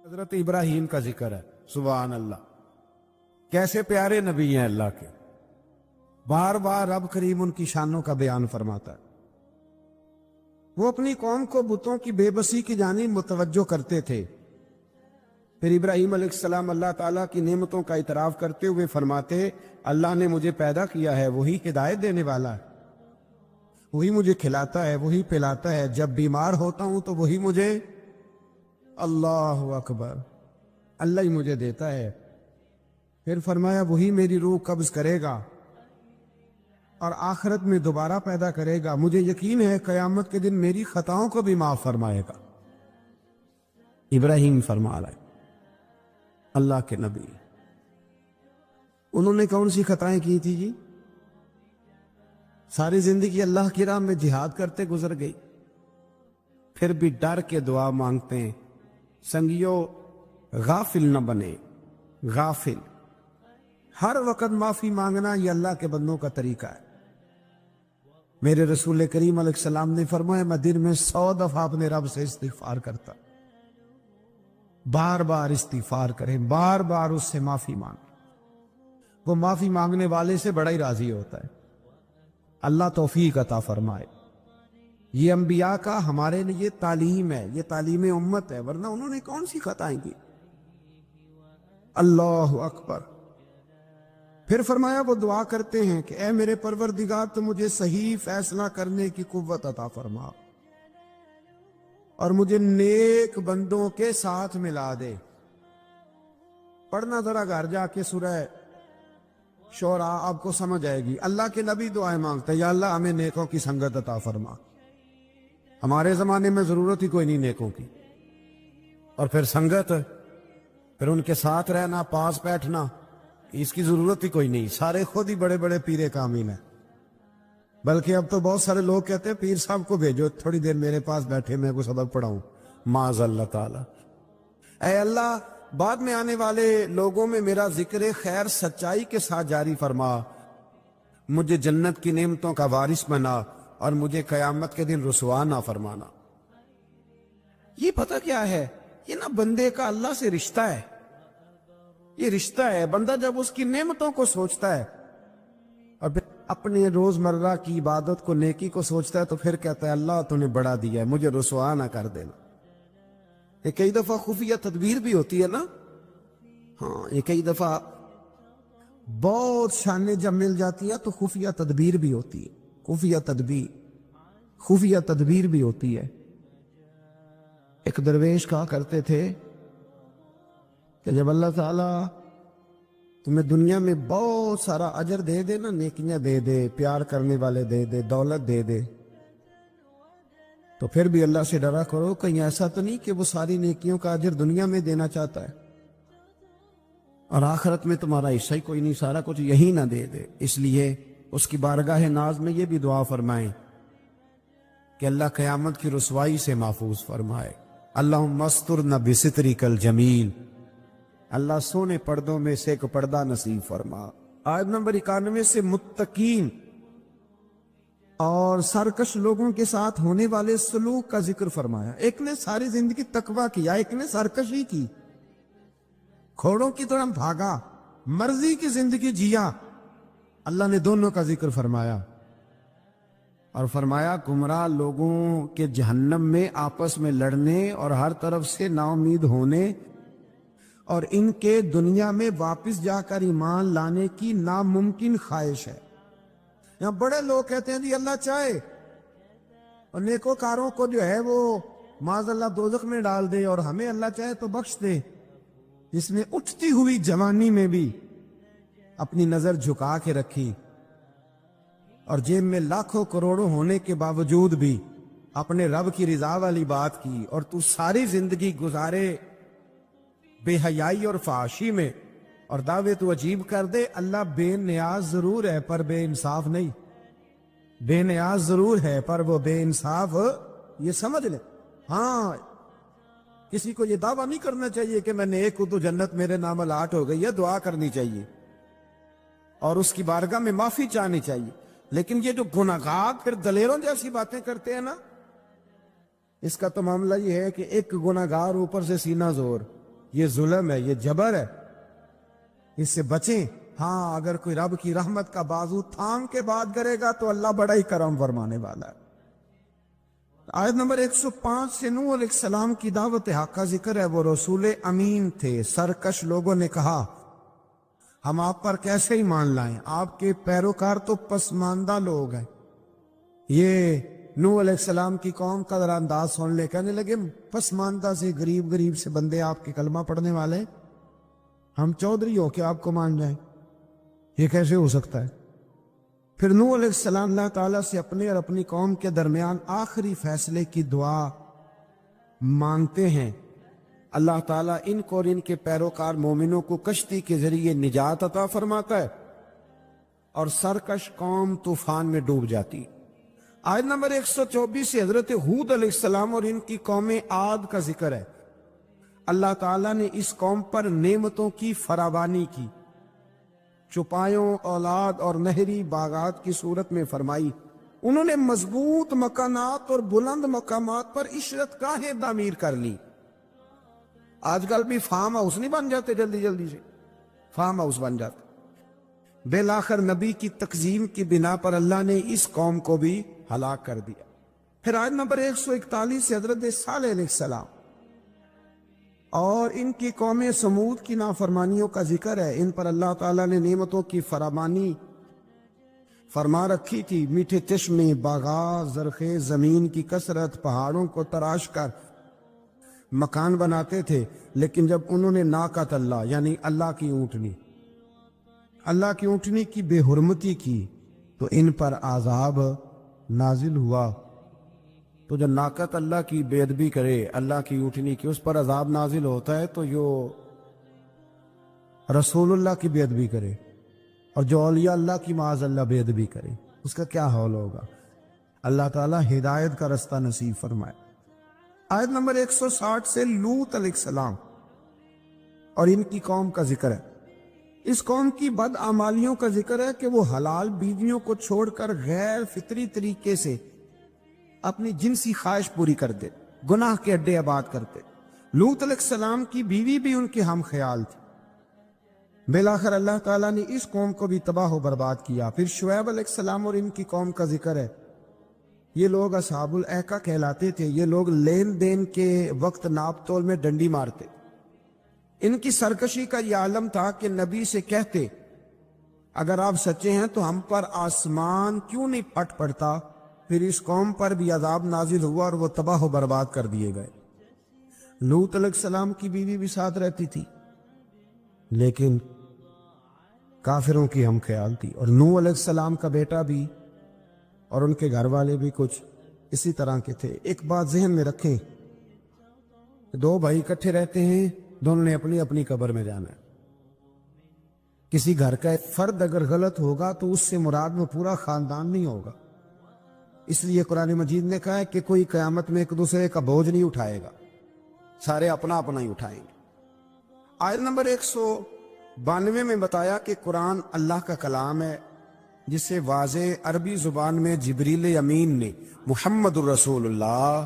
حضرت ابراہیم کا ذکر ہے، سبحان اللہ، کیسے پیارے نبی ہیں اللہ کے، بار بار رب کریم ان کی شانوں کا بیان فرماتا ہے۔ وہ اپنی قوم کو بتوں کی بے بسی کی جانب متوجہ کرتے تھے، پھر ابراہیم علیہ السلام اللہ تعالیٰ کی نعمتوں کا اعتراف کرتے ہوئے فرماتے، اللہ نے مجھے پیدا کیا ہے، وہی ہدایت دینے والا ہے، وہی مجھے کھلاتا ہے، وہی پلاتا ہے، جب بیمار ہوتا ہوں تو وہی مجھے، اللہ اکبر، اللہ ہی مجھے دیتا ہے۔ پھر فرمایا وہی میری روح قبض کرے گا اور آخرت میں دوبارہ پیدا کرے گا، مجھے یقین ہے قیامت کے دن میری خطاؤں کو بھی معاف فرمائے گا۔ ابراہیم فرما رہا ہے، اللہ کے نبی، انہوں نے کون سی خطائیں کی تھی جی؟ ساری زندگی اللہ کی راہ میں جہاد کرتے گزر گئی، پھر بھی ڈر کے دعا مانگتے ہیں۔ سنگیو غافل نہ بنے، غافل، ہر وقت معافی مانگنا یہ اللہ کے بندوں کا طریقہ ہے۔ میرے رسول کریم علیہ السلام نے فرمایا میں دن میں 100 دفعہ اپنے رب سے استغفار کرتا، بار بار استغفار کریں، بار بار اس سے معافی مانگ، وہ معافی مانگنے والے سے بڑا ہی راضی ہوتا ہے۔ اللہ توفیق عطا فرمائے۔ یہ انبیاء کا ہمارے لیے تعلیم ہے، یہ تعلیم امت ہے، ورنہ انہوں نے کون سی خطائیں کی؟ اللہ اکبر۔ پھر فرمایا وہ دعا کرتے ہیں کہ اے میرے پروردگار تو مجھے صحیح فیصلہ کرنے کی قوت عطا فرما اور مجھے نیک بندوں کے ساتھ ملا دے۔ پڑھنا ذرا گھر جا کے سورہ شعراء، آپ کو سمجھ آئے گی۔ اللہ کے نبی دعائیں مانگتے ہیں، یا اللہ ہمیں نیکوں کی سنگت عطا فرما۔ ہمارے زمانے میں ضرورت ہی کوئی نہیں نیکوں کی، اور پھر سنگت، پھر ان کے ساتھ رہنا، پاس بیٹھنا، اس کی ضرورت ہی کوئی نہیں، سارے خود ہی بڑے بڑے پیرے کامین ہیں۔ بلکہ اب تو بہت سارے لوگ کہتے ہیں پیر صاحب کو بھیجو تھوڑی دیر میرے پاس بیٹھے، میں کوئی سبق پڑھاؤں، معاذ اللہ تعالی۔ اے اللہ بعد میں آنے والے لوگوں میں میرا ذکر خیر سچائی کے ساتھ جاری فرما، مجھے جنت کی نعمتوں کا وارث بنا اور مجھے قیامت کے دن رسوا نہ فرمانا۔ یہ پتہ کیا ہے؟ یہ نا بندے کا اللہ سے رشتہ ہے، یہ رشتہ ہے۔ بندہ جب اس کی نعمتوں کو سوچتا ہے اور پھر اپنے روزمرہ کی عبادت کو، نیکی کو سوچتا ہے، تو پھر کہتا ہے اللہ تو نے بڑا دیا ہے، مجھے رسوا نہ کر دینا۔ یہ کئی دفعہ خفیہ تدبیر بھی ہوتی ہے نا، ہاں، یہ کئی دفعہ بہت شانیں جب مل جاتی ہیں تو خفیہ تدبیر بھی ہوتی ہے، خفیہ تدبیر بھی ہوتی ہے۔ ایک درویش کہا کرتے تھے کہ جب اللہ تعالیٰ تمہیں دنیا میں بہت سارا اجر دے دے نا، نیکیاں دے دے، پیار کرنے والے دے دے، دولت دے دے، تو پھر بھی اللہ سے ڈرا کرو کہیں ایسا تو نہیں کہ وہ ساری نیکیوں کا اجر دنیا میں دینا چاہتا ہے اور آخرت میں تمہارا حصہ ہی کوئی نہیں، سارا کچھ یہی نہ دے دے۔ اس لیے اس کی بارگاہ ناز میں یہ بھی دعا فرمائیں کہ اللہ قیامت کی رسوائی سے محفوظ فرمائے۔ اللہم استرنا بسترک الجمیل، اللہ سونے پردوں میں سے ایک پردہ نصیب فرما۔ آیت نمبر 91 سے متقین اور سرکش لوگوں کے ساتھ ہونے والے سلوک کا ذکر فرمایا۔ ایک نے ساری زندگی تقویٰ کیا، ایک نے سرکشی کی، کھوڑوں کی طرح بھاگا، مرضی کی زندگی جیا۔ اللہ نے دونوں کا ذکر فرمایا اور فرمایا گمراہ لوگوں کے جہنم میں آپس میں لڑنے اور ہر طرف سے نا امید ہونے اور ان کے دنیا میں واپس جا کر ایمان لانے کی ناممکن خواہش ہے۔ یہاں بڑے لوگ کہتے ہیں جی اللہ چاہے اور نیکوکاروں کو جو ہے وہ معاذ اللہ دوزخ میں ڈال دے اور ہمیں اللہ چاہے تو بخش دے۔ جس نے اٹھتی ہوئی جوانی میں بھی اپنی نظر جھکا کے رکھی اور جیب میں لاکھوں کروڑوں ہونے کے باوجود بھی اپنے رب کی رضا والی بات کی، اور تو ساری زندگی گزارے بے حیائی اور فحاشی میں اور دعوے تو عجیب کر دے، اللہ بے نیاز ضرور ہے پر بے انصاف نہیں، بے نیاز ضرور ہے پر وہ بے انصاف، یہ سمجھ لیں۔ ہاں، کسی کو یہ دعویٰ نہیں کرنا چاہیے کہ میں نیک ہوں تو جنت میرے نام الاٹ ہو گئی ہے، دعا کرنی چاہیے اور اس کی بارگاہ میں معافی چاہنی چاہیے، لیکن یہ جو گناہگار پھر دلیروں جیسی باتیں کرتے ہیں نا، اس کا تو معاملہ یہ ہے کہ ایک گناہگار اوپر سے سینہ زور، یہ ظلم ہے، یہ جبر ہے، اس سے بچیں۔ ہاں اگر کوئی رب کی رحمت کا بازو تھام کے بات کرے گا تو اللہ بڑا ہی کرم فرمانے والا ہے۔ آیت نمبر 105 سے نوح علیہ السلام کی دعوت حق کا ذکر ہے۔ وہ رسول امین تھے۔ سرکش لوگوں نے کہا ہم آپ پر کیسے ہی مان لائیں، آپ کے پیروکار تو پسماندہ لوگ ہیں۔ یہ نوح علیہ السلام کی قوم کا ذرا انداز سن لے، کہنے لگے پسماندہ سے غریب سے بندے آپ کے کلمہ پڑھنے والے، ہم چودھری ہو کے آپ کو مان جائیں، یہ کیسے ہو سکتا ہے؟ پھر نوح علیہ السلام اللہ تعالیٰ سے اپنے اور اپنی قوم کے درمیان آخری فیصلے کی دعا مانگتے ہیں۔ اللہ تعالیٰ ان کو اور ان کے پیروکار مومنوں کو کشتی کے ذریعے نجات عطا فرماتا ہے اور سرکش قوم طوفان میں ڈوب جاتی۔ آیت نمبر 124 سے حضرت ہود علیہ السلام اور ان کی قوم عاد کا ذکر ہے۔ اللہ تعالیٰ نے اس قوم پر نعمتوں کی فراوانی کی، چوپایوں، اولاد اور نہری باغات کی صورت میں فرمائی۔ انہوں نے مضبوط مکانات اور بلند مقامات پر عشرت گاہیں تعمیر کر لی۔ آج کل بھی فارم ہاؤس نہیں بن جاتے جلدی سے، فارم ہاؤس بن جاتے۔ بالآخر نبی کی تکذیب کی بنا پر اللہ نے اس قوم کو بھی ہلاک کر دیا۔ پھر آیت نمبر 141 سے حضرت صالح علیہ السلام اور ان کی قوم سمود کی نافرمانیوں کا ذکر ہے۔ ان پر اللہ تعالیٰ نے نعمتوں کی فراوانی فرما رکھی تھی، میٹھے چشمے، باغات، زرخیز زمین کی کثرت، پہاڑوں کو تراش کر مکان بناتے تھے، لیکن جب انہوں نے ناقۃ اللہ یعنی اللہ کی اونٹنی کی بے حرمتی کی تو ان پر عذاب نازل ہوا۔ تو جب ناقۃ اللہ کی بے ادبی کرے، اللہ کی اونٹنی کی، اس پر عذاب نازل ہوتا ہے، تو جو رسول اللہ کی بے ادبی کرے اور جو اولیاء اللہ کی معاذ اللہ بے ادبی کرے، اس کا کیا حال ہوگا؟ اللہ تعالیٰ ہدایت کا رستہ نصیب فرمائے۔ آیت نمبر 160 سے لوط علیہ السلام اور ان کی قوم کا ذکر ہے۔ اس قوم کی بدعمالیوں کا ذکر ہے کہ وہ حلال بیویوں کو چھوڑ کر غیر فطری طریقے سے اپنی جنسی خواہش پوری کرتے، گناہ کے اڈے آباد کرتے۔ لوط علیہ السلام کی بیوی بھی ان کے ہم خیال تھی۔ بالآخر اللہ تعالیٰ نے اس قوم کو بھی تباہ و برباد کیا۔ پھر شعیب علیہ السلام اور ان کی قوم کا ذکر ہے۔ یہ لوگ اصحاب الایکہ کہلاتے تھے۔ یہ لوگ لین دین کے وقت ناپ تول میں ڈنڈی مارتے۔ ان کی سرکشی کا یہ عالم تھا کہ نبی سے کہتے اگر آپ سچے ہیں تو ہم پر آسمان کیوں نہیں پھٹ پڑتا؟ پھر اس قوم پر بھی عذاب نازل ہوا اور وہ تباہ و برباد کر دیے گئے۔ لوط علیہ السلام کی بیوی بھی ساتھ رہتی تھی، لیکن کافروں کی ہم خیال تھی، اور نوح علیہ السلام کا بیٹا بھی اور ان کے گھر والے بھی کچھ اسی طرح کے تھے۔ ایک بات ذہن میں رکھیں، دو بھائی اکٹھے رہتے ہیں، دونوں نے اپنی اپنی قبر میں جانا ہے۔ کسی گھر کا ایک فرد اگر غلط ہوگا تو اس سے مراد میں پورا خاندان نہیں ہوگا۔ اس لیے قرآن مجید نے کہا ہے کہ کوئی قیامت میں ایک دوسرے کا بوجھ نہیں اٹھائے گا، سارے اپنا اپنا ہی اٹھائیں گے۔ آیت نمبر 192 میں بتایا کہ قرآن اللہ کا کلام ہے، جسے واضح عربی زبان میں جبریل امین نے محمد الرسول اللہ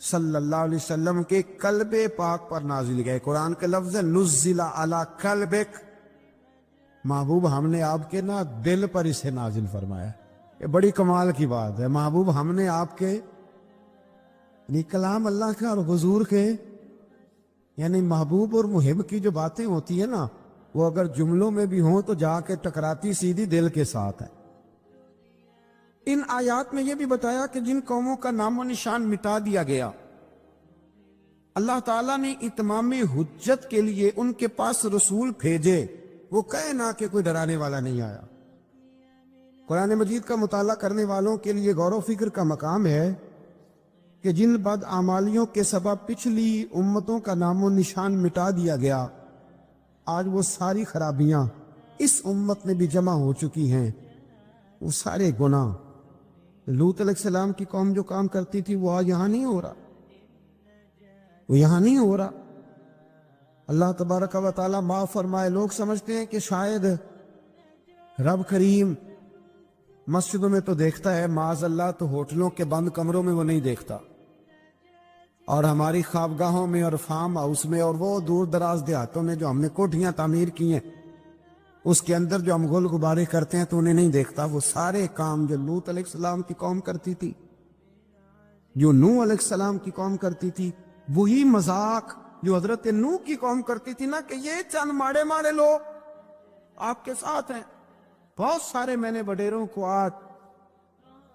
صلی اللہ علیہ وسلم کے قلب پاک پر نازل کیا۔ قرآن کے لفظ نزل علی قلبک، محبوب ہم نے آپ کے دل پر اسے نازل فرمایا۔ یہ بڑی کمال کی بات ہے، محبوب ہم نے آپ کے کلام اللہ کا اور حضور کے، یعنی محبوب اور محب کی جو باتیں ہوتی ہیں وہ اگر جملوں میں بھی ہوں تو جا کے ٹکراتی سیدھی دل کے ساتھ ہے۔ ان آیات میں یہ بھی بتایا کہ جن قوموں کا نام و نشان مٹا دیا گیا، اللہ تعالیٰ نے اتمام حجت کے لیے ان کے پاس رسول بھیجے۔ وہ کہے نہ کہ کوئی ڈرانے والا نہیں آیا۔ قرآن مجید کا مطالعہ کرنے والوں کے لیے غور و فکر کا مقام ہے کہ جن بدعمالیوں کے سبب پچھلی امتوں کا نام و نشان مٹا دیا گیا، آج وہ ساری خرابیاں اس امت میں بھی جمع ہو چکی ہیں۔ وہ سارے گناہ لوط علیہ السلام کی قوم جو کام کرتی تھی وہ آج یہاں نہیں ہو رہا، وہ یہاں نہیں ہو رہا۔ اللہ تبارک و تعالیٰ معاف فرمائے۔ لوگ سمجھتے ہیں کہ شاید رب کریم مسجدوں میں تو دیکھتا ہے، معاذ اللہ تو ہوٹلوں کے بند کمروں میں وہ نہیں دیکھتا۔ اور ہماری خوابگاہوں میں اور فارم ہاؤس میں اور وہ دور دراز دیہاتوں میں جو ہم نے کوٹھیاں تعمیر کی ہیں، اس کے اندر جو ہم گل غبارے کرتے ہیں تو انہیں نہیں دیکھتا وہ سارے کام جو لوط علیہ السلام کی قوم کرتی تھی، جو نوح علیہ السلام کی قوم کرتی تھی، وہی مذاق جو حضرت نوح کی قوم کرتی تھی نا، کہ یہ چند ماڑے ماڑے لوگ آپ کے ساتھ ہیں۔ بہت سارے میں نے وڈیروں کو آج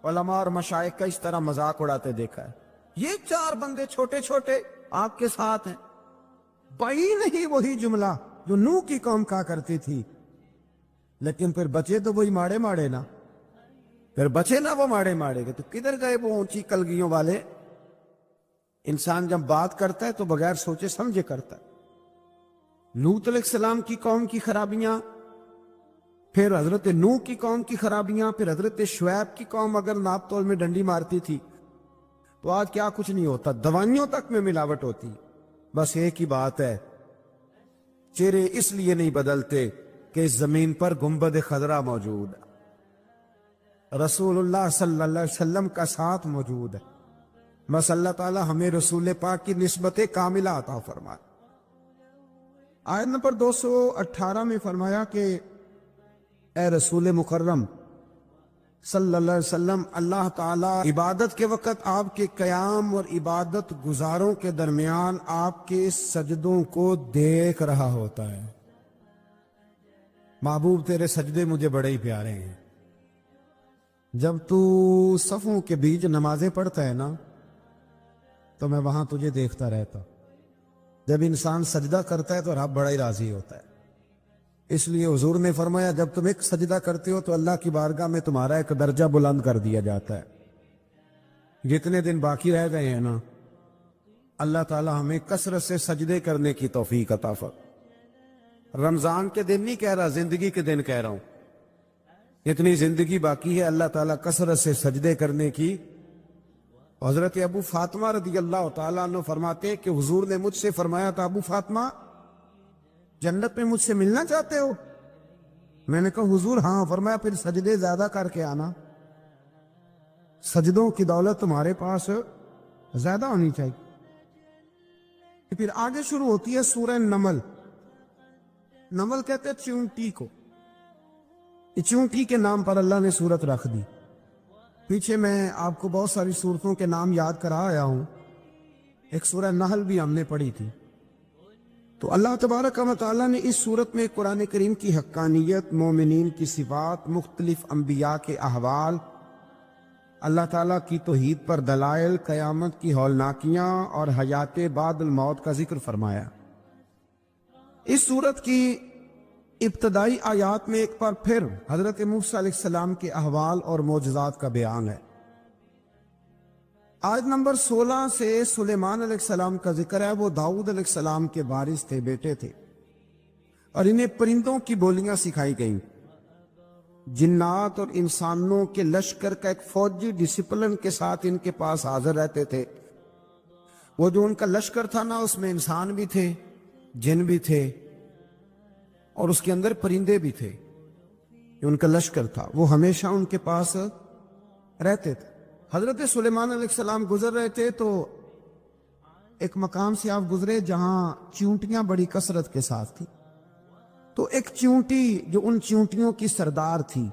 علماء اور مشائخ کا اس طرح مذاق اڑاتے دیکھا ہے، یہ 4 بندے چھوٹے چھوٹے آپ کے ساتھ ہیں۔ بھائی نہیں وہی جملہ جو نوح کی قوم کہا کرتی تھی، لیکن پھر بچے تو وہی ماڑے ماڑے نا، پھر بچے نا وہ ماڑے ماڑے کے، تو کدھر گئے وہ اونچی کلگیوں والے؟ انسان جب بات کرتا ہے تو بغیر سوچے سمجھے کرتا ہے۔ لوط علیہ السلام کی قوم کی خرابیاں، پھر حضرت نوح کی قوم کی خرابیاں، پھر حضرت شعیب کی قوم اگر ناپ تول میں ڈنڈی مارتی تھی تو آج کیا کچھ نہیں ہوتا، دوائیوں تک میں ملاوٹ ہوتی۔ بس ایک ہی بات ہے، چہرے اس لیے نہیں بدلتے کہ اس زمین پر گنبد خضرا موجود ہے، رسول اللہ صلی اللہ علیہ وسلم کا ساتھ موجود ہے۔ بس اللہ تعالی ہمیں رسول پاک کی نسبت کاملہ عطا فرمائے۔ آیت نمبر 218 میں فرمایا کہ اے رسول مکرم صلی اللہ علیہ وسلم، اللہ تعالیٰ عبادت کے وقت آپ کے قیام اور عبادت گزاروں کے درمیان آپ کے سجدوں کو دیکھ رہا ہوتا ہے۔ محبوب تیرے سجدے مجھے بڑے ہی پیارے ہیں۔ جب تو صفوں کے بیچ نمازیں پڑھتا ہے نا تو میں وہاں تجھے دیکھتا رہتا۔ جب انسان سجدہ کرتا ہے تو رب بڑا ہی راضی ہوتا ہے۔ اس لیے حضور نے فرمایا جب تم ایک سجدہ کرتے ہو تو اللہ کی بارگاہ میں تمہارا ایک درجہ بلند کر دیا جاتا ہے۔ جتنے دن باقی رہ گئے ہیں نا، اللہ تعالی ہمیں کثرت سے سجدے کرنے کی توفیق عطا فرمائے۔ رمضان کے دن نہیں کہہ رہا، زندگی کے دن کہہ رہا ہوں، اتنی زندگی باقی ہے، اللہ تعالیٰ کثرت سے سجدے کرنے کی۔ حضرت ابو فاطمہ رضی اللہ تعالیٰ عنہ فرماتے کہ حضور نے مجھ سے فرمایا تھا، ابو فاطمہ جنت میں مجھ سے ملنا چاہتے ہو؟ میں نے کہا حضور ہاں۔ فرمایا پھر سجدے زیادہ کر کے آنا، سجدوں کی دولت تمہارے پاس زیادہ ہونی چاہیے۔ پھر آگے شروع ہوتی ہے سورہ نمل۔ نمل کہتے ہیں چیونٹی کو، چیونٹی کے نام پر اللہ نے سورت رکھ دی۔ پیچھے میں آپ کو بہت ساری سورتوں کے نام یاد کرا آیا ہوں، ایک سورہ نحل بھی ہم نے پڑھی تھی۔ تو اللہ تبارک و تعالیٰ نے اس سورت میں قرآن کریم کی حقانیت، مومنین کی صفات، مختلف انبیاء کے احوال، اللہ تعالیٰ کی توحید پر دلائل، قیامت کی ہولناکیاں اور حیات بعد الموت کا ذکر فرمایا۔ اس سورت کی ابتدائی آیات میں ایک بار پھر حضرت موسیٰ علیہ السلام کے احوال اور معجزات کا بیان ہے۔ آیت نمبر 16 سے سلیمان علیہ السلام کا ذکر ہے۔ وہ داؤد علیہ السلام کے وارث تھے، بیٹے تھے، اور انہیں پرندوں کی بولیاں سکھائی گئیں۔ جنات اور انسانوں کے لشکر کا ایک فوجی ڈسپلن کے ساتھ ان کے پاس حاضر رہتے تھے۔ وہ جو ان کا لشکر تھا نا، اس میں انسان بھی تھے، جن بھی تھے، اور اس کے اندر پرندے بھی تھے۔ جو ان کا لشکر تھا وہ ہمیشہ ان کے پاس رہتے تھے۔ حضرت سلیمان علیہ السلام گزر رہے تھے تو ایک مقام سے آپ گزرے جہاں چیونٹیاں بڑی کثرت کے ساتھ تھی۔ تو ایک چیونٹی جو ان چیونٹیوں کی سردار تھی،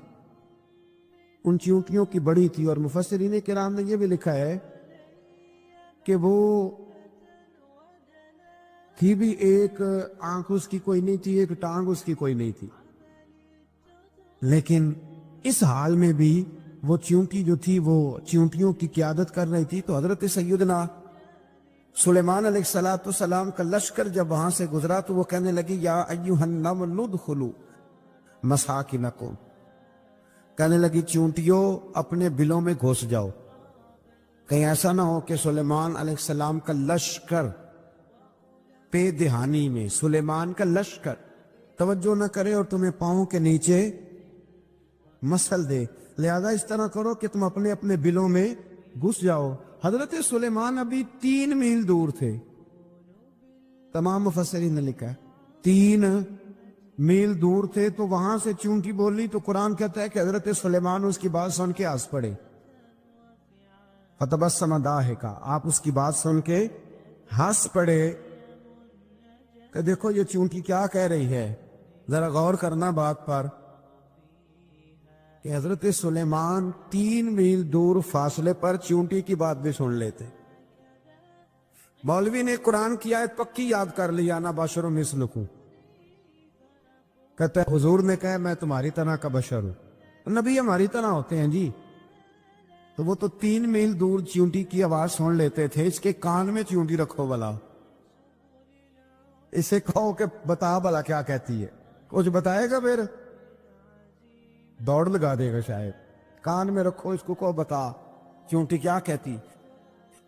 ان چیونٹیوں کی بڑی تھی، اور مفسرین کرام نے یہ بھی لکھا ہے کہ وہ تھی بھی ایک آنکھ اس کی کوئی نہیں تھی، ایک ٹانگ اس کی کوئی نہیں تھی، لیکن اس حال میں بھی وہ چیونٹی جو تھی وہ چیونٹیوں کی قیادت کر رہی تھی۔ تو حضرت سیدنا سلیمان علیہ السلام کا لشکر جب وہاں سے گزرا تو وہ کہنے لگی یا ایھا النمل ادخلوا مساکنکم، کہنے لگی چیونٹیوں اپنے بلوں میں گھس جاؤ، کہیں ایسا نہ ہو کہ سلیمان علیہ السلام کا لشکر پے دہانی میں، سلیمان کا لشکر توجہ نہ کرے اور تمہیں پاؤں کے نیچے مسل دے، لہذا اس طرح کرو کہ تم اپنے اپنے بلوں میں گھس جاؤ۔ حضرت سلیمان ابھی 3 میل دور تھے، تمام مفسرین نے لکھا ہے 3 میل دور تھے، تو وہاں سے چونٹی بولی تو قرآن کہتا ہے کہ حضرت سلیمان اس کی بات سن کے ہنس پڑے، فتبسم ضاحکا، آپ اس کی بات سن کے ہنس پڑے کہ دیکھو یہ چونٹی کیا کہہ رہی ہے، ذرا غور کرنا بات پر کہ حضرت سلیمان 3 میل دور فاصلے پر چونٹی کی بات بھی سن لیتے۔ مولوی نے قرآن کی آیت پکی یاد کر لی، انا بشر مثلکم، کہتا ہے حضور نے کہا میں تمہاری طرح کا بشر ہوں، نبی ہماری طرح ہوتے ہیں جی۔ تو وہ تو 3 میل دور چونٹی کی آواز سن لیتے تھے، اس کے کان میں چونٹی رکھو بلا، اسے کہو کہ بتا بلا کیا کہتی ہے، کچھ بتائے گا، پھر دوڑ لگا دے گا شاید۔ کان میں رکھو اس کو، کہو بتا چونٹی کیا کہتی۔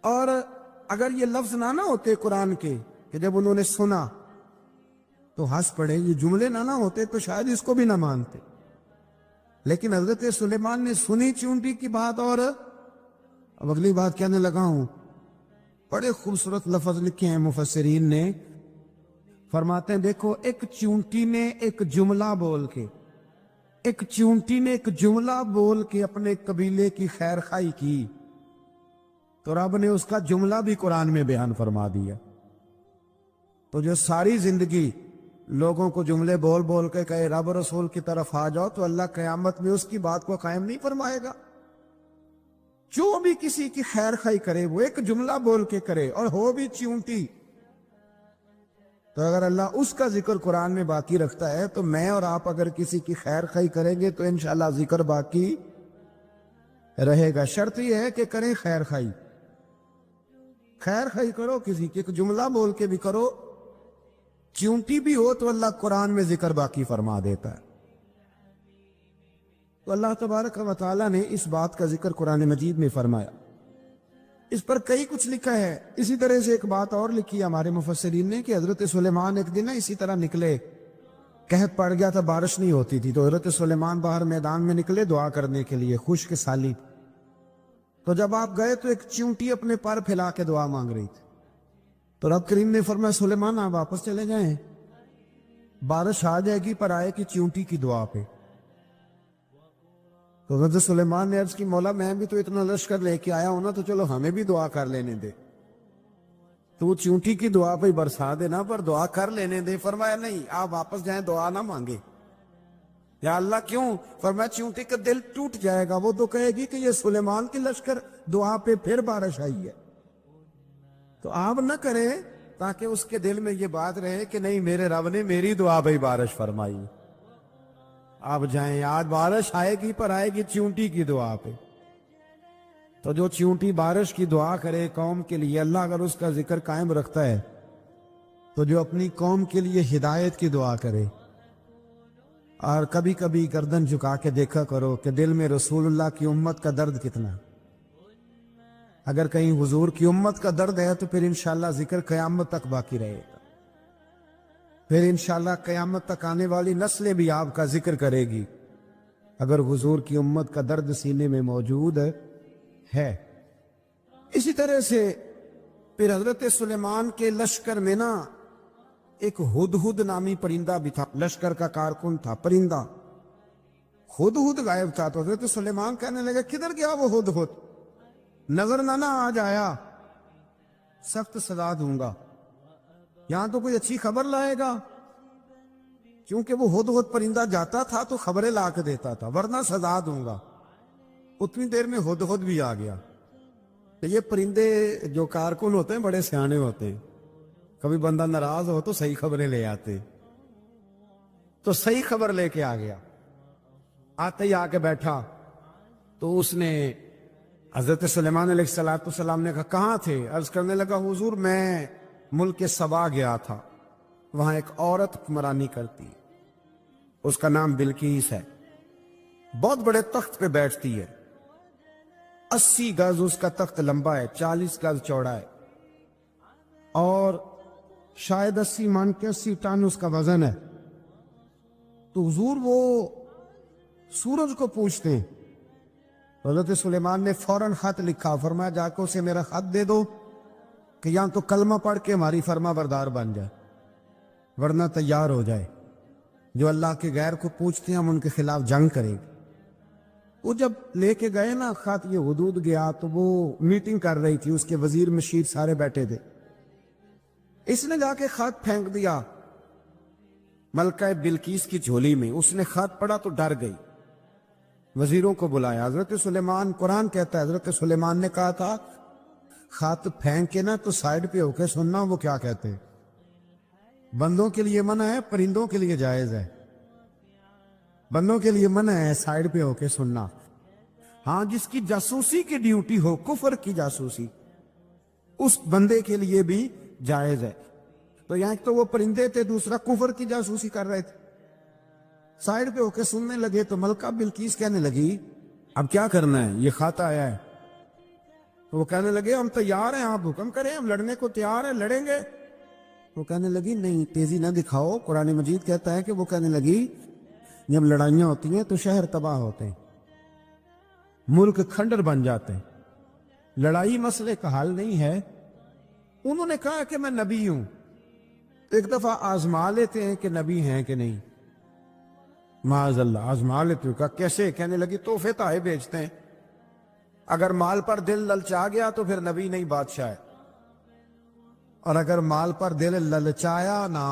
اور اگر یہ لفظ نہ ہوتے قرآن کے کہ جب انہوں نے سنا تو ہنس پڑے، یہ جملے نہ ہوتے تو شاید اس کو بھی نہ مانتے، لیکن حضرت سلیمان نے سنی چونٹی کی بات، اور اب اگلی بات کہنے لگا ہوں۔ بڑے خوبصورت لفظ لکھے ہیں مفسرین نے، فرماتے ہیں دیکھو ایک چونٹی نے ایک جملہ بول کے اپنے قبیلے کی خیر خواہی کی، تو رب نے اس کا جملہ بھی قرآن میں بیان فرما دیا۔ تو جو ساری زندگی لوگوں کو جملے بول بول کے کہے رب رسول کی طرف آ جاؤ، تو اللہ قیامت میں اس کی بات کو قائم نہیں فرمائے گا۔ جو بھی کسی کی خیر خواہی کرے وہ ایک جملہ بول کے کرے، اور ہو بھی چونٹی، تو اگر اللہ اس کا ذکر قرآن میں باقی رکھتا ہے تو میں اور آپ اگر کسی کی خیر خواہی کریں گے تو انشاءاللہ ذکر باقی رہے گا۔ شرط یہ ہے کہ کریں خیر خواہی کرو، کسی کی ایک جملہ بول کے بھی کرو، چونٹی بھی ہو تو اللہ قرآن میں ذکر باقی فرما دیتا ہے۔ تو اللہ تبارک و تعالیٰ نے اس بات کا ذکر قرآن مجید میں فرمایا، اس پر کئی کچھ لکھا ہے۔ اسی طرح سے ایک بات اور لکھی ہے ہمارے مفسرین نے کہ حضرت سلیمان ایک دن اسی طرح نکلے، قحط پڑ گیا تھا، بارش نہیں ہوتی تھی، تو حضرت سلیمان باہر میدان میں نکلے دعا کرنے کے لیے، خشک سالی۔ تو جب آپ گئے تو ایک چونٹی اپنے پر پھیلا کے دعا مانگ رہی تھی، تو رب کریم نے فرمایا سلیمان آپ واپس چلے جائیں، بارش آ جائے گی پر آئے گی چونٹی کی دعا پہ۔ تو حضرت سلیمان نے عرض کی مولا میں بھی تو اتنا لشکر لے کے آیا ہوں نا، تو چلو ہمیں بھی دعا کر لینے دے، تو چونٹی کی دعا پہ برسا دینا پر دعا کر لینے دے۔ فرمایا نہیں آپ واپس جائیں، دعا نہ مانگے۔ یا اللہ کیوں؟ فرمایا چونٹی کا دل ٹوٹ جائے گا، وہ تو کہے گی کہ یہ سلیمان کی لشکر دعا پہ پھر بارش آئی ہے، تو آپ نہ کریں تاکہ اس کے دل میں یہ بات رہے کہ نہیں میرے رب نے میری دعا پہ بارش فرمائی۔ آپ جائیں، آج بارش آئے گی پر آئے گی چونٹی کی دعا پہ۔ تو جو چونٹی بارش کی دعا کرے قوم کے لیے، اللہ اگر اس کا ذکر قائم رکھتا ہے، تو جو اپنی قوم کے لیے ہدایت کی دعا کرے، اور کبھی کبھی گردن جھکا کے دیکھا کرو کہ دل میں رسول اللہ کی امت کا درد کتنا، اگر کہیں حضور کی امت کا درد ہے تو پھر انشاءاللہ ذکر قیامت تک باقی رہے گا، پھر انشاءاللہ قیامت تک آنے والی نسلیں بھی آپ کا ذکر کرے گی اگر حضور کی امت کا درد سینے میں موجود ہے۔ اسی طرح سے پھر حضرت سلیمان کے لشکر میں نا ایک ہدہد نامی پرندہ بھی تھا، لشکر کا کارکن تھا پرندہ، ہدہد غائب تھا۔ تو حضرت سلیمان کہنے لگے کدھر گیا وہ ہدہد؟ نظر نہ آج آیا، سخت سزا دوں گا، یہاں تو کوئی اچھی خبر لائے گا، کیونکہ وہ ہدہد پرندہ جاتا تھا تو خبریں لا کے دیتا تھا، ورنہ سزا دوں گا۔ اتنی دیر میں ہدہد بھی آ گیا۔ تو یہ پرندے جو کارکن ہوتے ہیں بڑے سیانے ہوتے ہیں، کبھی بندہ ناراض ہو تو صحیح خبریں لے آتے، تو صحیح خبر لے کے آ گیا۔ آتے ہی آ کے بیٹھا تو اس نے حضرت سلیمان علیہ السلام نے کہا کہاں تھے؟ عرض کرنے لگا حضور میں ملک سبا گیا تھا، وہاں ایک عورت حکمرانی کرتی ہے، اس کا نام بلقیس ہے، بہت بڑے تخت پہ بیٹھتی ہے، 80 گز اس کا تخت لمبا ہے، 40 گز چوڑا ہے، اور شاید 80 من کے 80 ٹن اس کا وزن ہے۔ تو حضور وہ سورج کو پوچھتے ہیں، حضرت سلیمان نے فوراً خط لکھا، فرمایا جا کے اسے میرا خط دے دو کہ یہاں تو کلمہ پڑھ کے ہماری فرما بردار بن جائے، ورنہ تیار ہو جائے، جو اللہ کے غیر کو پوچھتے ہیں ہم ان کے خلاف جنگ کریں گے۔ وہ جب لے کے گئے نا خط، یہ حدود گیا تو وہ میٹنگ کر رہی تھی، اس کے وزیر مشیر سارے بیٹھے تھے، اس نے جا کے خط پھینک دیا ملکہ بلقیس کی جھولی میں. اس نے خط پڑھا تو ڈر گئی, وزیروں کو بلایا. حضرت سلیمان, قرآن کہتا ہے حضرت سلیمان نے کہا تھا خط پھینک کے نا تو سائڈ پہ ہو کے سننا وہ کیا کہتے ہیں. بندوں کے لیے منع ہے, پرندوں کے لیے جائز ہے. بندوں کے لیے منع ہے سائڈ پہ ہو کے سننا. ہاں, جس کی جاسوسی کی ڈیوٹی ہو, کفر کی جاسوسی, اس بندے کے لیے بھی جائز ہے. تو یہاں ایک تو وہ پرندے تھے, دوسرا کفر کی جاسوسی کر رہے تھے. سائڈ پہ ہو کے سننے لگے تو ملکہ بلقیس کہنے لگی اب کیا کرنا ہے, یہ خط آیا ہے. تو وہ کہنے لگے ہم تیار ہیں, آپ حکم کریں, ہم لڑنے کو تیار ہیں, لڑیں گے. وہ کہنے لگی نہیں, تیزی نہ دکھاؤ. قرآن مجید کہتا ہے کہ وہ کہنے لگی جب لڑائیاں ہوتی ہیں تو شہر تباہ ہوتے ہیں, ملک کھنڈر بن جاتے ہیں. لڑائی مسئلے کا حل نہیں ہے. انہوں نے کہا کہ میں نبی ہوں. ایک دفعہ آزما لیتے ہیں کہ نبی ہیں کہ نہیں, معاذ اللہ آزما لیتے ہیں. کہا کیسے؟ کہنے لگی تحفے تحائف بیچتے ہیں, اگر مال پر دل للچا گیا تو پھر نبی نہیں بادشاہ ہے, اور اگر مال پر دل للچایا نہ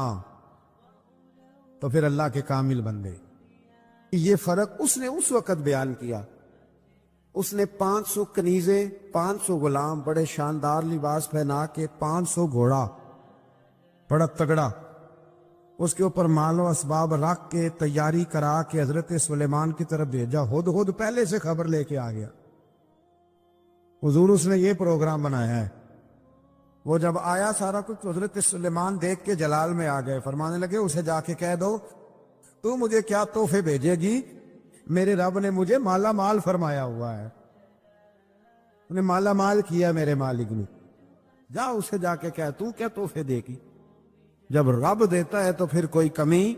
تو پھر اللہ کے کامل بندے. یہ فرق اس نے اس وقت بیان کیا. اس نے 500 کنیزیں, 500 غلام, بڑے شاندار لباس پہنا کے, 500 گھوڑا بڑا تگڑا, اس کے اوپر مال و اسباب رکھ کے تیاری کرا کے حضرت سلیمان کی طرف بھیجا. ہدہد پہلے سے خبر لے کے آ گیا. حضور اس نے یہ پروگرام بنایا ہے. وہ جب آیا سارا کچھ, حضرت سلیمان دیکھ کے جلال میں آ گئے. فرمانے لگے اسے جا کے کہہ دو تو مجھے کیا تحفے بھیجے گی, میرے رب نے مجھے مالا مال فرمایا ہوا ہے, انہیں مالا مال کیا میرے مالک نے. جا اسے جا کے کہہ تو کیا تحفے دے گی. جب رب دیتا ہے تو پھر کوئی کمی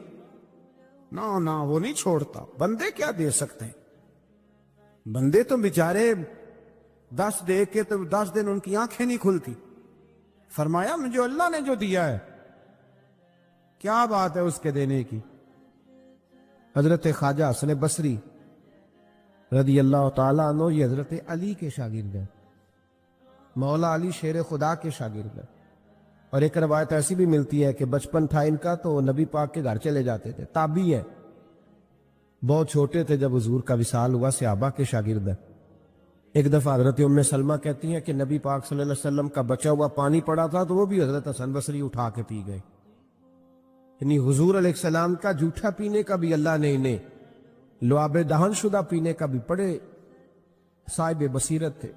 نہ وہ نہیں چھوڑتا. بندے کیا دے سکتے ہیں, بندے تو بیچارے 10 دے کے تو 10 دن ان کی آنکھیں نہیں کھلتی. فرمایا مجھے اللہ نے جو دیا ہے کیا بات ہے اس کے دینے کی. حضرت خواجہ حسن بصری رضی اللہ تعالیٰ عنہ, یہ حضرت علی کے شاگرد ہیں, مولا علی شیر خدا کے شاگرد ہیں. اور ایک روایت ایسی بھی ملتی ہے کہ بچپن تھا ان کا تو نبی پاک کے گھر چلے جاتے تھے. تابعی ہے, بہت چھوٹے تھے جب حضور کا وصال ہوا, صحابہ کے شاگرد ہیں. ایک دفعہ حضرت ام سلمہ کہتی ہیں کہ نبی پاک صلی اللہ علیہ وسلم کا بچا ہوا پانی پڑا تھا تو وہ بھی حضرت حسن بصری اٹھا کے پی گئے. یعنی حضور علیہ السلام کا جھوٹا پینے کا بھی اللہ نے انہیں, لعاب دہن شدہ پینے کا بھی, بڑے صاحب بصیرت تھے.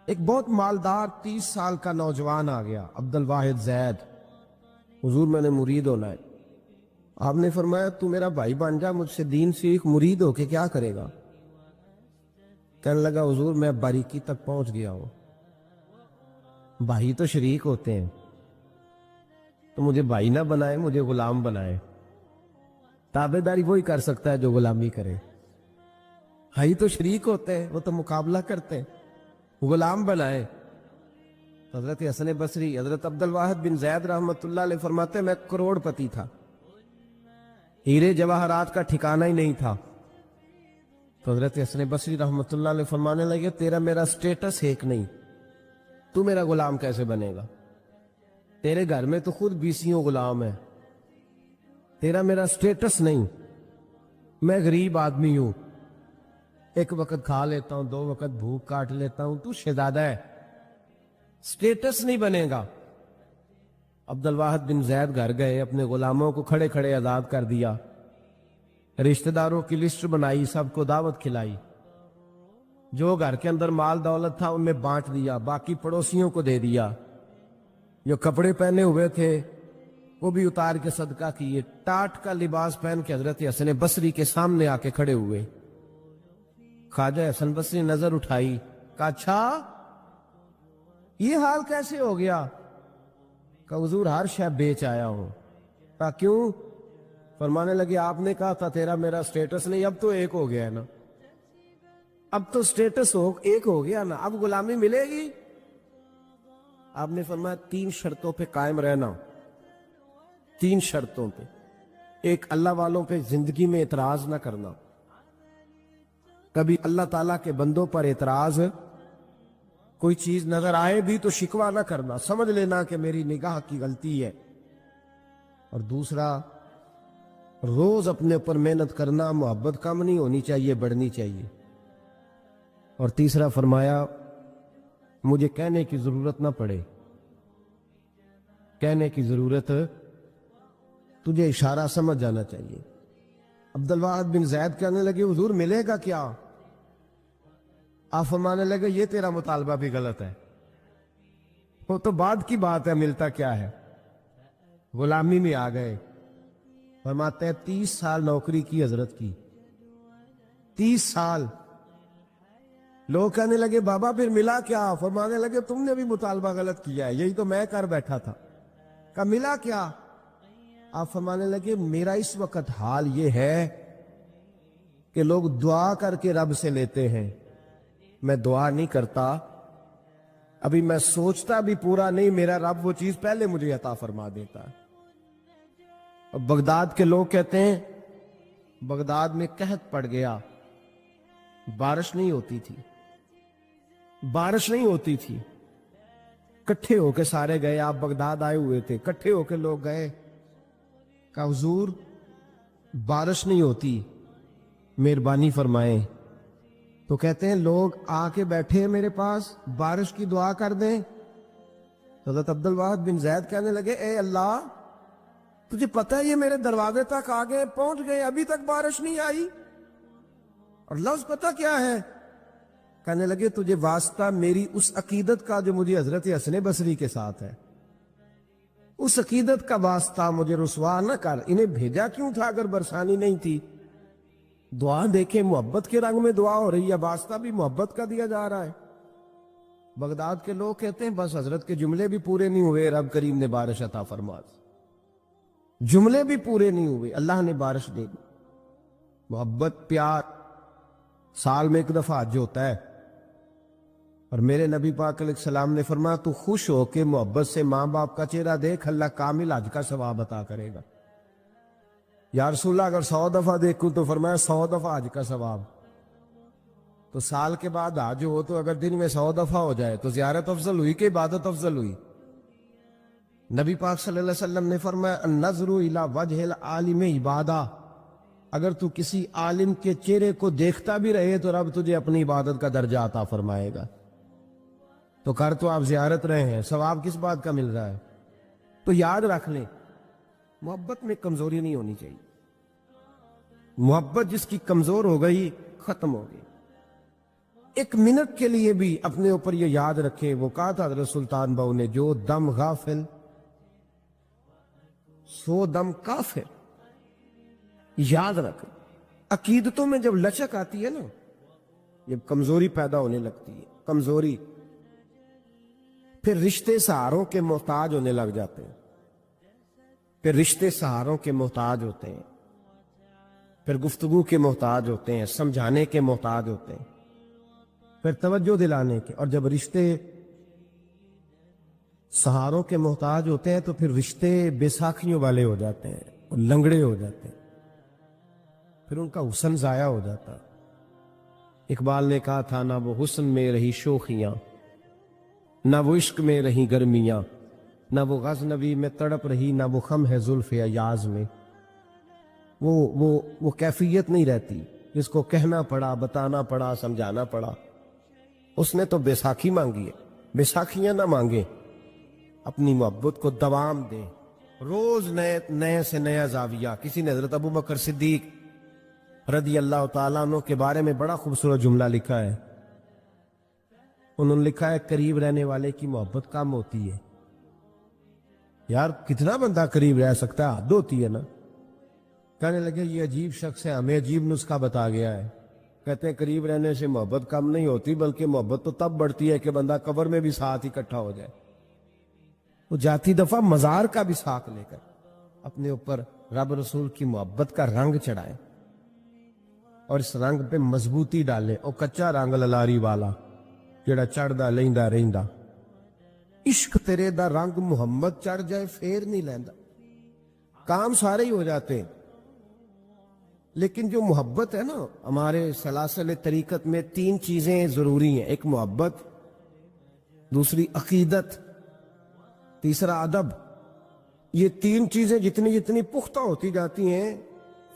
ایک بہت مالدار 30 سال کا نوجوان آ گیا, عبد الواحد زید. حضور میں نے مرید ہونا ہے. آپ نے فرمایا تو میرا بھائی بن جا, مجھ سے دین سیکھ, مرید ہو کے کیا کرے گا. کہنے لگا حضور میں باریکی تک پہنچ گیا ہوں. بھائی تو شریک ہوتے ہیں, تو مجھے بھائی نہ بنائے, مجھے غلام بنائے. تابع داری وہی کر سکتا ہے جو غلامی کرے. بھائی تو شریک ہوتے ہیں, وہ تو مقابلہ کرتے ہیں, غلام بنائے. حضرت حسن بصری, حضرت عبد الواحد بن زید رحمۃ اللہ علیہ فرماتے میں کروڑ پتی تھا, ہیرے جواہرات کا ٹھکانہ ہی نہیں تھا. تو حضرت حسن بصری رحمۃ اللہ علیہ فرمانے لگے تیرا میرا سٹیٹس ایک نہیں, تو میرا غلام کیسے بنے گا. تیرے گھر میں تو خود 20 غلام ہیں, تیرا میرا سٹیٹس نہیں. میں غریب آدمی ہوں, ایک وقت کھا لیتا ہوں, 2 وقت بھوک کاٹ لیتا ہوں, تو شہزادہ ہے, سٹیٹس نہیں بنے گا. عبد الواحد بن زید گھر گئے, اپنے غلاموں کو کھڑے کھڑے آزاد کر دیا, رشتہ داروں کی لسٹ بنائی, سب کو دعوت کھلائی, جو گھر کے اندر مال دولت تھا ان میں بانٹ دیا, باقی پڑوسیوں کو دے دیا. جو کپڑے پہنے ہوئے تھے وہ بھی اتار کے صدقہ کیے. ٹاٹ کا لباس پہن کے حضرت حسن بصری کے سامنے آ کے کھڑے ہوئے. خواجہ حسن بصری نظر اٹھائی, کہا اچھا یہ حال کیسے ہو گیا. کہا حضور ہر شے بیچ آیا ہوں. کہا کیوں. فرمانے لگے آپ نے کہا تھا تیرا میرا سٹیٹس نہیں, اب تو ایک ہو گیا ہے نا, اب تو سٹیٹس ایک ہو گیا نا, اب غلامی ملے گی. آپ نے فرمایا 3 شرطوں پہ قائم رہنا, 3 شرطوں پہ. ایک, اللہ والوں پہ زندگی میں اعتراض نہ کرنا, کبھی اللہ تعالیٰ کے بندوں پر اعتراض کوئی چیز نظر آئے بھی تو شکوہ نہ کرنا، سمجھ لینا کہ میری نگاہ کی غلطی ہے۔ اور دوسرا، روز اپنے اوپر محنت کرنا، محبت کم نہیں ہونی چاہیے، بڑھنی چاہیے۔ اور تیسرا فرمایا مجھے کہنے کی ضرورت نہ پڑے، کہنے کی ضرورت، تجھے اشارہ سمجھ جانا چاہیے۔ عبد الواحد بن زید کہنے لگے حضور ملے گا کیا؟ آپ فرمانے لگے یہ تیرا مطالبہ بھی غلط ہے، وہ تو بعد کی بات ہے، ملتا کیا ہے۔ غلامی میں آ گئے، فرماتے ہیں 30 سال نوکری کی حضرت کی، 30 سال۔ لوگ کہنے لگے بابا پھر ملا کیا؟ فرمانے لگے تم نے بھی مطالبہ غلط کیا ہے، یہی تو میں کر بیٹھا تھا۔ کہا ملا کیا؟ آپ فرمانے لگے میرا اس وقت حال یہ ہے کہ لوگ دعا کر کے رب سے لیتے ہیں، میں دعا نہیں کرتا، ابھی میں سوچتا بھی پورا نہیں، میرا رب وہ چیز پہلے مجھے عطا فرما دیتا ہے۔ اور بغداد کے لوگ کہتے ہیں بغداد میں قحط پڑ گیا، بارش نہیں ہوتی تھی، بارش نہیں ہوتی تھی۔ کٹھے ہو کے سارے گئے، آپ بغداد آئے ہوئے تھے، کٹھے ہو کے لوگ گئے، کہا حضور بارش نہیں ہوتی، مہربانی فرمائیں۔ تو کہتے ہیں لوگ آ کے بیٹھے میرے پاس، بارش کی دعا کر دیں۔ حضرت عبد الواحد بن زید کہنے لگے اے اللہ، تجھے پتہ ہے یہ میرے دروازے تک آگے پہنچ گئے، ابھی تک بارش نہیں آئی، اور لفظ پتہ کیا ہے؟ کہنے لگے تجھے واسطہ میری اس عقیدت کا جو مجھے حضرت حسن بصری کے ساتھ ہے، اس عقیدت کا واسطہ مجھے رسوا نہ کر۔ انہیں بھیجا کیوں تھا اگر برسانی نہیں تھی؟ دعا دیکھیں محبت کے رنگ میں دعا ہو رہی ہے، واسطہ بھی محبت کا دیا جا رہا ہے۔ بغداد کے لوگ کہتے ہیں بس حضرت کے جملے بھی پورے نہیں ہوئے، رب کریم نے بارش عطا فرما دی، جملے بھی پورے نہیں ہوئے، اللہ نے بارش دے دی۔ محبت، پیار، سال میں ایک دفعہ حج ہوتا ہے، اور میرے نبی پاک علیہ السلام نے فرمایا تو خوش ہو کے محبت سے ماں باپ کا چہرہ دیکھ، اللہ کامل حج کا ثواب عطا کرے گا۔ یا رسول اللہ اگر 100 دفعہ دیکھوں تو فرمایا 100 دفعہ حج کا ثواب۔ تو سال کے بعد حج ہو تو اگر دن میں 100 دفعہ ہو جائے تو زیارت افضل ہوئی کہ عبادت افضل ہوئی؟ نبی پاک صلی اللہ علیہ وسلم نے فرمایا النظر الی وجہ العالم عبادہ، اگر تو کسی عالم کے چہرے کو دیکھتا بھی رہے تو رب تجھے اپنی عبادت کا درجہ عطا فرمائے گا۔ تو کر تو آپ زیارت رہے ہیں، ثواب کس بات کا مل رہا ہے؟ تو یاد رکھ لیں محبت میں کمزوری نہیں ہونی چاہیے، محبت جس کی کمزور ہو گئی ختم ہو گئی۔ ایک منٹ کے لیے بھی اپنے اوپر یہ یاد رکھیں، وہ کہا تھا حضرت سلطان بہو نے جو دم غافل سو دم کافر۔ یاد رکھیں عقیدتوں میں جب لچک آتی ہے نا، جب کمزوری پیدا ہونے لگتی ہے، کمزوری، پھر رشتے سہاروں کے محتاج ہونے لگ جاتے ہیں، پھر رشتے سہاروں کے محتاج ہوتے ہیں، پھر گفتگو کے محتاج ہوتے ہیں، سمجھانے کے محتاج ہوتے ہیں، پھر توجہ دلانے کے، اور جب رشتے سہاروں کے محتاج ہوتے ہیں تو پھر رشتے بے ساکھیوں والے ہو جاتے ہیں اور لنگڑے ہو جاتے ہیں، پھر ان کا حسن ضائع ہو جاتا۔ اقبال نے کہا تھا نہ وہ حسن میں رہی شوخیاں، نہ وہ عشق میں رہی گرمیاں، نہ وہ غزنوی میں تڑپ رہی، نہ وہ خم ہے زلف ایاز میں۔ وہ کیفیت نہیں رہتی جس کو کہنا پڑا، بتانا پڑا، سمجھانا پڑا۔ اس نے تو بیساکھی مانگی ہے، بیساکھیاں نہ مانگیں، اپنی محبت کو دوام دیں، روز نئے سے نیا زاویہ۔ کسی نے حضرت ابو بکر صدیق رضی اللہ تعالیٰ عنہ کے بارے میں بڑا خوبصورت جملہ لکھا ہے، انہوں نے لکھا ہے قریب رہنے والے کی محبت کم ہوتی ہے۔ یار کتنا بندہ قریب رہ سکتا ہے، حد ہوتی ہے نا۔ کہنے لگے یہ عجیب شخص ہے، ہمیں عجیب نسخہ بتا گیا ہے، کہتے ہیں قریب رہنے سے محبت کم نہیں ہوتی، بلکہ محبت تو تب بڑھتی ہے کہ بندہ قبر میں بھی ساتھ اکٹھا ہو جائے، وہ جاتی دفعہ مزار کا بھی ساتھ لے کر اپنے اوپر رب رسول کی محبت کا رنگ چڑھائے اور اس رنگ پہ مضبوطی ڈالے۔ اور کچا رنگ للاری والا جڑا چڑھدا لیندا رہندا، عشق تیرے دا رنگ محمد چڑھ جائے پھر نہیں لیندا، کام سارے ہی ہو جاتے ہیں۔ لیکن جو محبت ہے نا، ہمارے سلاسل طریقت میں 3 چیزیں ضروری ہیں، ایک محبت، دوسری عقیدت، تیسرا ادب. یہ تین چیزیں جتنی جتنی پختہ ہوتی جاتی ہیں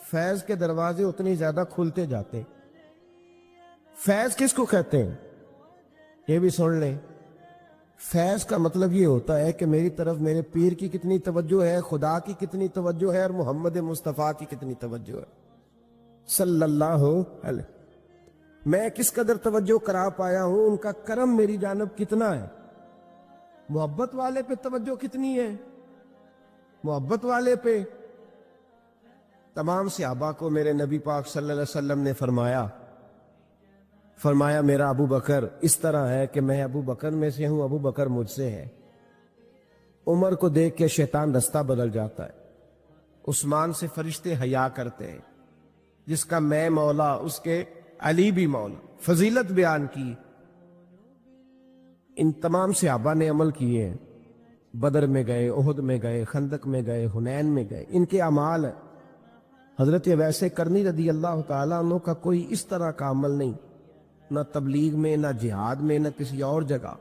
فیض کے دروازے اتنی زیادہ کھلتے جاتے ہیں. فیض کس کو کہتے ہیں یہ بھی سن لیں. فیض کا مطلب یہ ہوتا ہے کہ میری طرف میرے پیر کی کتنی توجہ ہے، خدا کی کتنی توجہ ہے، اور محمد مصطفیٰ کی کتنی توجہ ہے صلی اللہ علیہ. میں کس قدر توجہ کرا پایا ہوں، ان کا کرم میری جانب کتنا ہے. محبت والے پہ توجہ کتنی ہے، محبت والے پہ. تمام صحابہ کو میرے نبی پاک صلی اللہ علیہ وسلم نے فرمایا میرا ابو بکر اس طرح ہے کہ میں ابو بکر میں سے ہوں، ابو بکر مجھ سے ہے. عمر کو دیکھ کے شیطان رستہ بدل جاتا ہے، عثمان سے فرشتے حیا کرتے ہیں، جس کا میں مولا اس کے علی بھی مولا. فضیلت بیان کی. ان تمام صحابہ نے عمل کیے ہیں، بدر میں گئے، احد میں گئے، خندق میں گئے، حنین میں گئے، ان کے اعمال ہیں. حضرت ویسے کرنی رضی اللہ تعالیٰ عنہ کا کوئی اس طرح کا عمل نہیں، نہ تبلیغ میں، نہ جہاد میں، نہ کسی اور جگہ.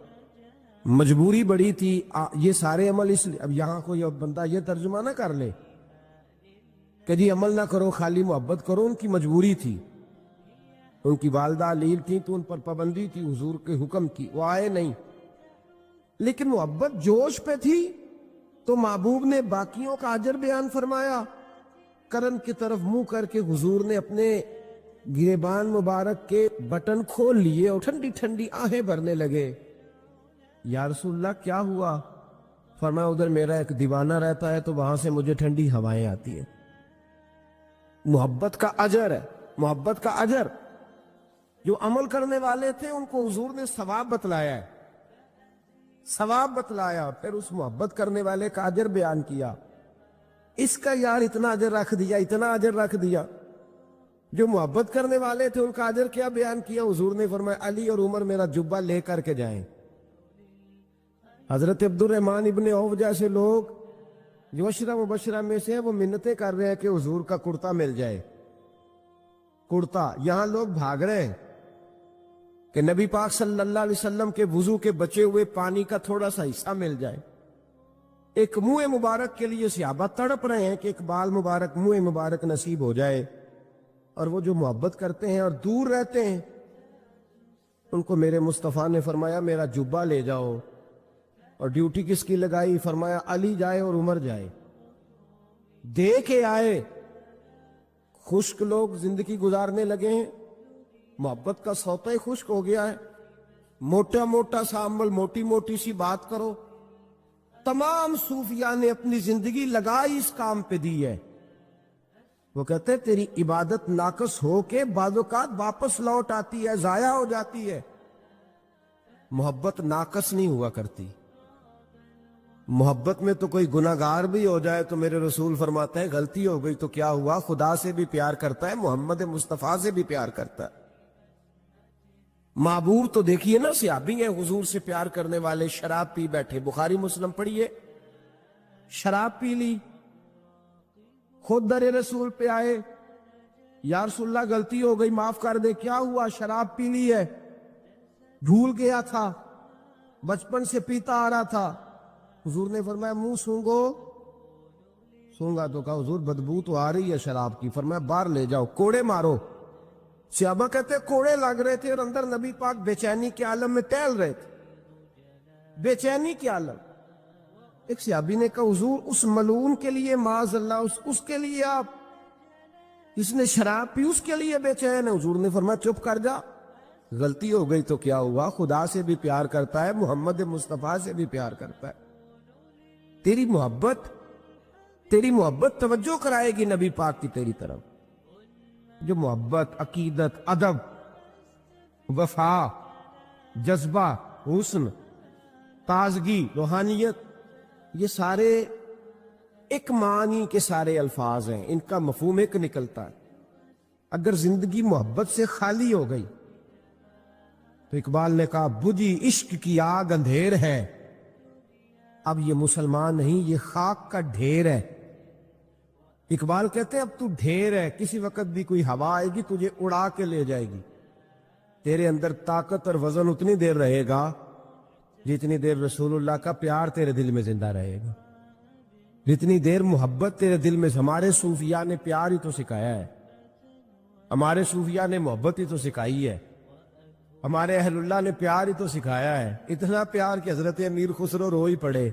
مجبوری بڑی تھی. یہ سارے عمل اس لیے، اب یہاں کوئی بندہ یہ ترجمہ نہ کر لے کہ جی عمل نہ کرو خالی محبت کرو. ان کی مجبوری تھی، ان کی والدہ علیل تھی تو ان پر پابندی تھی حضور کے حکم کی، وہ آئے نہیں. لیکن محبت جوش پہ تھی تو محبوب نے باقیوں کا اجر بیان فرمایا. کرن کی طرف منہ کر کے حضور نے اپنے گریبان مبارک کے بٹن کھول لیے اور ٹھنڈی ٹھنڈی آہیں بھرنے لگے. یا رسول اللہ کیا ہوا؟ فرمایا ادھر میرا ایک دیوانہ رہتا ہے تو وہاں سے مجھے ٹھنڈی ہوائیں آتی ہیں. محبت کا اجر ہے، محبت کا اجر. جو عمل کرنے والے تھے ان کو حضور نے ثواب بتلایا ہے، ثواب بتلایا، پھر اس محبت کرنے والے کا اجر بیان کیا. اس کا یار اتنا اجر رکھ دیا، اتنا اجر رکھ دیا. جو محبت کرنے والے تھے ان کا اجر کیا بیان کیا؟ حضور نے فرمایا علی اور عمر میرا جبہ لے کر کے جائیں. حضرت عبد الرحمن ابن عوف جیسے لوگ جو عشرہ مبشرہ میں سے ہیں وہ منتیں کر رہے ہیں کہ حضور کا کرتا مل جائے. کرتا یہاں لوگ بھاگ رہے ہیں کہ نبی پاک صلی اللہ علیہ وسلم کے وضو کے بچے ہوئے پانی کا تھوڑا سا حصہ مل جائے. ایک منہ مبارک کے لیے صحابہ تڑپ رہے ہیں کہ ایک بال مبارک، منہ مبارک نصیب ہو جائے. اور وہ جو محبت کرتے ہیں اور دور رہتے ہیں ان کو میرے مصطفیٰ نے فرمایا میرا جبہ لے جاؤ. اور ڈیوٹی کس کی لگائی؟ فرمایا علی جائے اور عمر جائے. دے کے آئے. خشک لوگ زندگی گزارنے لگے ہیں، محبت کا سوتا ہی خشک ہو گیا ہے. موٹا موٹا سا عمل، موٹی موٹی سی بات کرو. تمام صوفیاء نے اپنی زندگی لگائی اس کام پہ دی ہے. وہ کہتے ہیں تیری عبادت ناقص ہو کے بعض اوقات واپس لوٹ آتی ہے، ضائع ہو جاتی ہے. محبت ناقص نہیں ہوا کرتی. محبت میں تو کوئی گناہگار بھی ہو جائے تو میرے رسول فرماتے ہیں غلطی ہو گئی تو کیا ہوا، خدا سے بھی پیار کرتا ہے، محمد مصطفیٰ سے بھی پیار کرتا ہے. محبوب تو دیکھیے نا، صحابی ہیں حضور سے پیار کرنے والے، شراب پی بیٹھے. بخاری مسلم پڑھیے، شراب پی لی، خود در رسول پہ آئے، یا رسول اللہ غلطی ہو گئی معاف کر دے. کیا ہوا؟ شراب پی لی ہے، بھول گیا تھا، بچپن سے پیتا آ رہا تھا. حضور نے فرمایا منہ سونگو. سونگا تو کہا حضور بدبو تو آ رہی ہے شراب کی. فرمایا باہر لے جاؤ، کوڑے مارو. صحابہ کہتے کوڑے لگ رہے تھے اور اندر نبی پاک بے چینی کے عالم میں ٹہل رہے تھے، بے چینی کے عالم. ایک صحابی نے کہا حضور اس ملعون کے لیے معاذ اللہ، اس کے لیے آپ، اس نے شراب پی اس کے لیے بے چین ہے. حضور نے فرمایا چپ کر جا، غلطی ہو گئی تو کیا ہوا، خدا سے بھی پیار کرتا ہے، محمد مصطفیٰ سے بھی پیار کرتا ہے. تیری محبت توجہ کرائے گی نبی پاک کی تیری طرف. جو محبت، عقیدت، ادب، وفا، جذبہ، حسن، تازگی، روحانیت، یہ سارے ایک معنی کے سارے الفاظ ہیں، ان کا مفہوم ایک نکلتا ہے. اگر زندگی محبت سے خالی ہو گئی تو اقبال نے کہا بجھی عشق کی آگ اندھیر ہے، اب یہ مسلمان نہیں یہ خاک کا ڈھیر ہے. اقبال کہتے ہیں اب تو ڈھیر ہے، کسی وقت بھی کوئی ہوا آئے گی تجھے اڑا کے لے جائے گی. تیرے اندر طاقت اور وزن اتنی دیر رہے گا جتنی دیر رسول اللہ کا پیار تیرے دل میں زندہ رہے گا، جتنی دیر محبت تیرے دل میں، ہمارے صوفیاء نے پیار ہی تو سکھایا ہے، ہمارے صوفیاء نے محبت ہی تو سکھائی ہے، ہمارے اہل اللہ نے پیار ہی تو سکھایا ہے۔ اتنا پیار کہ حضرت امیر خسرو رو ہی پڑے،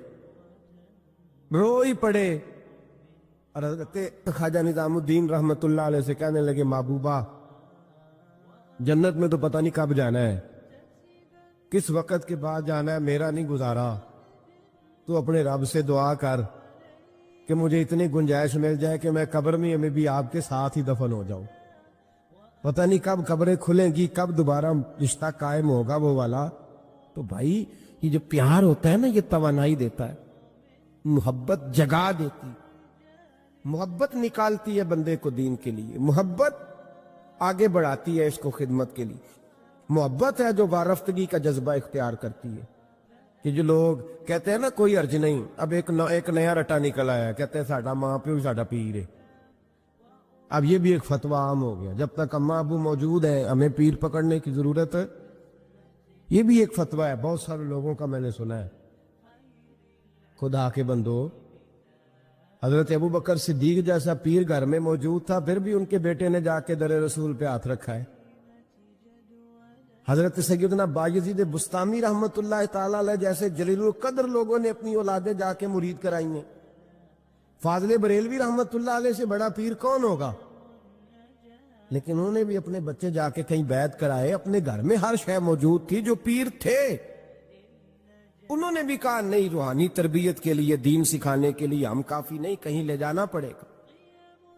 اور حضرت خواجہ نظام الدین رحمت اللہ علیہ سے کہنے لگے محبوبہ جنت میں تو پتہ نہیں کب جانا ہے، کس وقت کے بعد جانا ہے، میرا نہیں گزارا، تو اپنے رب سے دعا کر کہ مجھے اتنی گنجائش مل جائے کہ میں قبر میں بھی آپ کے ساتھ ہی دفن ہو جاؤں، پتہ نہیں کب قبریں کھلیں گی، کب دوبارہ رشتہ قائم ہوگا وہ والا۔ تو بھائی یہ جو پیار ہوتا ہے نا، یہ توانائی دیتا ہے، محبت جگا دیتی، محبت نکالتی ہے بندے کو دین کے لیے، محبت آگے بڑھاتی ہے اس کو خدمت کے لیے، محبت ہے جو وارفتگی کا جذبہ اختیار کرتی ہے۔ کہ جو لوگ کہتے ہیں نا کوئی عرض نہیں، اب ایک نیا رٹا نکل آیا، کہتے ہیں ساڈا ماں پیو ساڈا پیر ہے، اب یہ بھی ایک فتویٰ عام ہو گیا، جب تک اماں ابو موجود ہیں ہمیں پیر پکڑنے کی ضرورت ہے، یہ بھی ایک فتویٰ ہے، بہت سارے لوگوں کا میں نے سنا ہے۔ خدا کے بندو، حضرت ابو بکر صدیق جیسا پیر گھر میں موجود تھا، پھر بھی ان کے بیٹے نے جا کے در رسول پہ ہاتھ رکھا ہے۔ حضرت سیدنا بایزید بستامی رحمت اللہ تعالیٰ علیہ جیسے جلیل القدر لوگوں نے اپنی اولادیں جا کے مرید کرائی ہیں۔ فاضل بریلوی رحمت اللہ علیہ سے بڑا پیر کون ہوگا؟ لیکن انہوں نے بھی اپنے بچے جا کے کہیں بیعت کرائے، اپنے گھر میں ہر شے موجود تھی، جو پیر تھے انہوں نے بھی کہا نہیں، روحانی تربیت کے لیے، دین سکھانے کے لیے ہم کافی نہیں، کہیں لے جانا پڑے گا،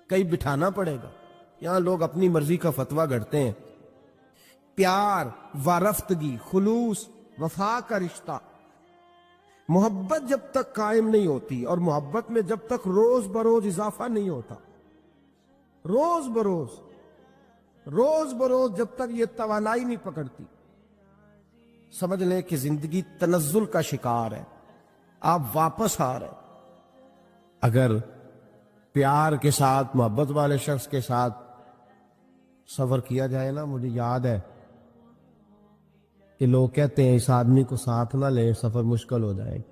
کہیں بٹھانا پڑے گا۔ یہاں لوگ اپنی مرضی کا فتویٰ گھڑتے ہیں۔ پیار، وارفتگی، خلوص، وفا کا رشتہ، محبت جب تک قائم نہیں ہوتی، اور محبت میں جب تک روز بروز اضافہ نہیں ہوتا، روز بروز جب تک یہ توانائی نہیں پکڑتی، سمجھ لیں کہ زندگی تنزل کا شکار ہے، آپ واپس آ رہے۔ اگر پیار کے ساتھ، محبت والے شخص کے ساتھ سفر کیا جائے نا، مجھے یاد ہے کہ لوگ کہتے ہیں اس آدمی کو ساتھ نہ لے، سفر مشکل ہو جائے گا،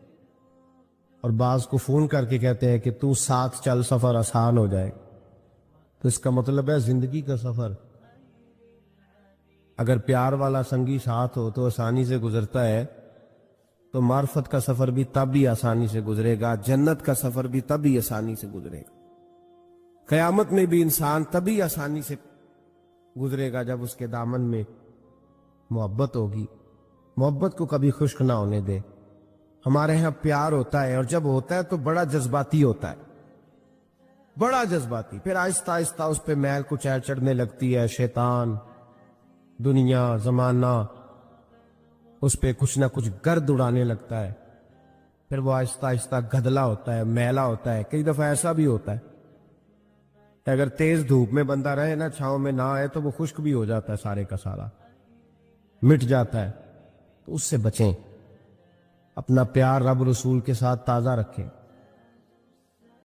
اور بعض کو فون کر کے کہتے ہیں کہ تو ساتھ چل، سفر آسان ہو جائے گا۔ تو اس کا مطلب ہے زندگی کا سفر اگر پیار والا سنگی ساتھ ہو تو آسانی سے گزرتا ہے، تو معرفت کا سفر بھی تب ہی آسانی سے گزرے گا، جنت کا سفر بھی تب ہی آسانی سے گزرے گا، قیامت میں بھی انسان تبھی آسانی سے گزرے گا جب اس کے دامن میں محبت ہوگی۔ محبت کو کبھی خشک نہ ہونے دے۔ ہمارے ہاں پیار ہوتا ہے، اور جب ہوتا ہے تو بڑا جذباتی ہوتا ہے، بڑا جذباتی، پھر آہستہ آہستہ اس پہ میل کچیل چڑھنے لگتی ہے، شیطان، دنیا، زمانہ اس پہ کچھ نہ کچھ گرد اڑانے لگتا ہے، پھر وہ آہستہ آہستہ گدلا ہوتا ہے، میلا ہوتا ہے۔ کئی دفعہ ایسا بھی ہوتا ہے کہ اگر تیز دھوپ میں بندہ رہے نا، چھاؤں میں نہ آئے، تو وہ خشک بھی ہو جاتا ہے، سارے کا سارا مٹ جاتا ہے۔ تو اس سے بچیں، اپنا پیار رب رسول کے ساتھ تازہ رکھیں۔